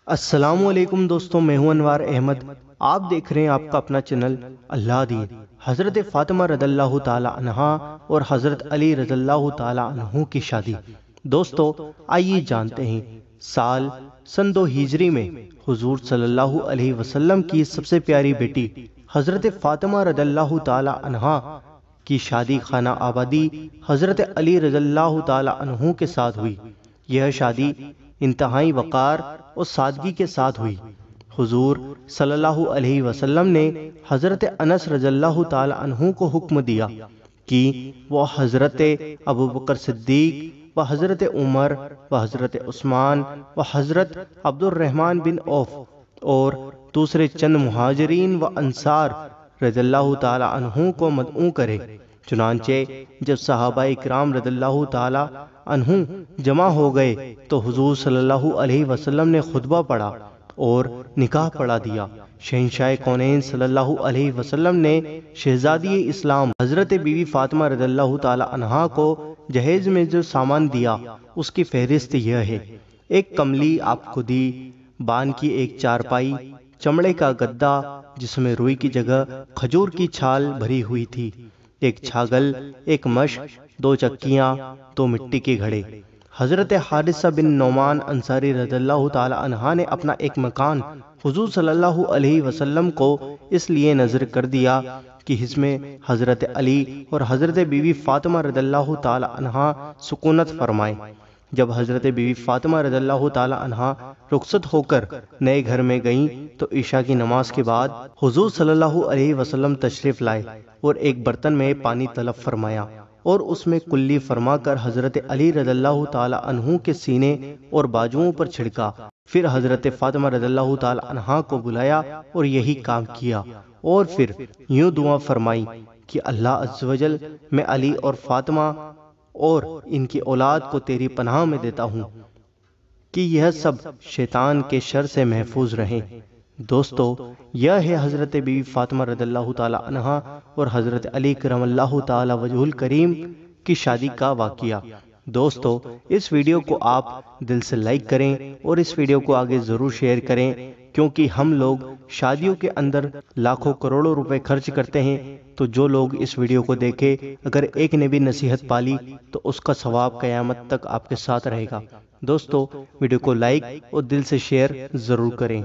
السلام علیکم دوستوں، میں ہوں انوار احمد۔ آپ دیکھ رہے ہیں آپ کا اپنا چینل اللہ دین۔ حضرت فاطمہ رضی اللہ تعالی عنہا اور حضرت علی رضی اللہ تعالی عنہ کی شادی۔ دوستو آئیے جانتے ہیں سال سن 2 ہجری میں حضور صلی اللہ علیہ وسلم کی سب سے پیاری بیٹی حضرت فاطمہ رضی اللہ تعالی عنہا کی شادی خانہ آبادی حضرت علی رضی اللہ تعالی عنہ کے ساتھ ہوئی۔ یہ شادی انتہائی وقار اور سادگی کے ساتھ ہوئی۔ حضور صلی اللہ علیہ وسلم نے حضرت انس رضی اللہ تعالی عنہ کو حکم دیا کہ وہ حضرت ابو بکر صدیق و حضرت عمر و حضرت عثمان و حضرت عبد الرحمن بن عوف اور دوسرے چند مہاجرین و انصار رضی اللہ تعالی عنہ کو مدعو کرے۔ چنانچہ جب صحابہ اکرام رضی اللہ تعالی عنہ جمع ہو گئے تو حضور صلی اللہ علیہ وسلم نے خطبہ پڑھا اور نکاح پڑھا دیا۔ شہنشاہ کونین صلی اللہ علیہ وسلم نے شہزادی اسلام حضرت بیوی فاطمہ رضی اللہ تعالی عنہا کو جہیز میں جو سامان دیا اس کی فہرست یہ ہے: ایک کملی آپ کو دی، بان کی ایک چارپائی، چمڑے کا گدا جس میں روئی کی جگہ کھجور کی چھال بھری ہوئی تھی، ایک چھاگل، ایک مشق، 2 چکیاں، 2 مٹی کے گھڑے۔ حضرت حارثہ بن نعمان انصاری رضی اللہ تعالی عنہ نے اپنا ایک مکان حضور صلی اللہ علیہ وسلم کو اس لیے نظر کر دیا کہ اس میں حضرت علی اور حضرت بیوی فاطمہ رضی اللہ تعالی عنہ سکونت فرمائیں۔ جب حضرت بیوی فاطمہ رضی اللہ تعالی عنہ رخصت ہو کر نئے گھر میں گئیں تو عشاء کی نماز کے بعد حضور صلی اللہ علیہ وسلم تشریف لائے اور ایک برتن میں پانی طلب فرمایا اور اس میں کلی فرما کر حضرت علی رضی اللہ تعالی عنہ کے سینے اور بازوؤں پر چھڑکا۔ پھر حضرت فاطمہ رضی اللہ تعالی عنہ کو بلایا اور یہی کام کیا، اور پھر یوں دعا فرمائی کہ اللہ عز و جل، میں علی اور فاطمہ اور ان کی اولاد کو تیری پناہ میں دیتا ہوں کہ یہ سب شیطان کے شر سے محفوظ رہیں۔ دوستو یہ ہے حضرت بیوی فاطمہ رضی اللہ تعالی عنہ اور حضرت علی کرم اللہ تعالی وجہ الکریم کی شادی کا واقعہ۔ دوستو اس ویڈیو کو آپ دل سے لائک کریں اور اس ویڈیو کو آگے ضرور شیئر کریں، کیونکہ ہم لوگ شادیوں کے اندر لاکھوں کروڑوں روپے خرچ کرتے ہیں، تو جو لوگ اس ویڈیو کو دیکھے اگر ایک نے بھی نصیحت پالی تو اس کا ثواب قیامت تک آپ کے ساتھ رہے گا۔ دوستو ویڈیو کو لائک اور دل سے شیئر ضرور کریں۔